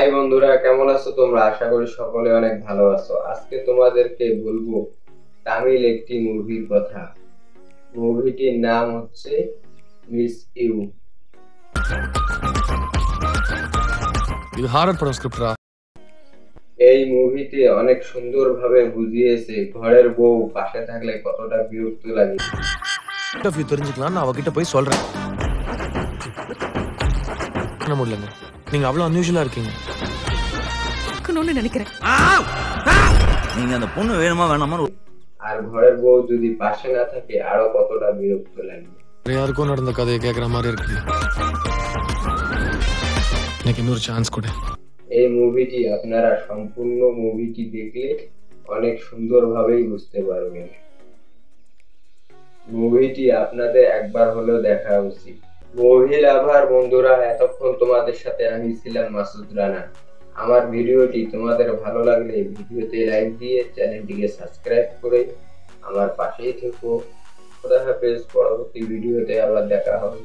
High বন্ধুরা, কেমন আছো তোমরা? আশা করি সকলে অনেক ভালো আছো। আজকে তোমাদেরকে বলবো তামিল একটি মুভির কথা। মুভিটির নাম হচ্ছে মিস ইউ। இது ஹாரர் படம் ஸ்கிரிப்டா? এই মুভিতে অনেক সুন্দরভাবে বুঝিয়েছে ঘরের বউ পাশে থাকলে কতটা বিরক্ত লাগে। இன்டர்வியூ தெரிஞ்சுக்கலாம், நான் அவகிட்ட போய் சொல்றேன். பண்ண முடியலங்க, நீங்க அவ்வளவு அன்யூஷுவலா இருக்கீங்க. நினைக்கிறேன் நீங்க அந்த பொண்ணு வேணுமா வேணாமா? আর ঘরের বউ যদি পাশে না থাকে আরো কতটা বিরক্ত লাগে। யாருக்கும் நடந்த கதையை கேட்குற மாதிரி இருக்கு. எனக்கு இன்னொரு சான்ஸ் கொடு. এই মুভিটি আপনারা সম্পূর্ণ মুভিটি দেখলে অনেক সুন্দরভাবেই বুঝতে পারবেন। মুভিটি আপনাদের একবার হলেও দেখা উচিত। মুভি লাভার বন্ধুরা, এতক্ষণ তোমাদের সাথে আমি ছিলাম মাসুদ রানা। আমার ভিডিওটি তোমাদের ভালো লাগলে ভিডিওতে লাইক দিয়ে চ্যানেলটিকে সাবস্ক্রাইব করে আমার পাশেই থেকো। খোদা হাফেজ। পরবর্তী ভিডিওতে আবার দেখা হবে।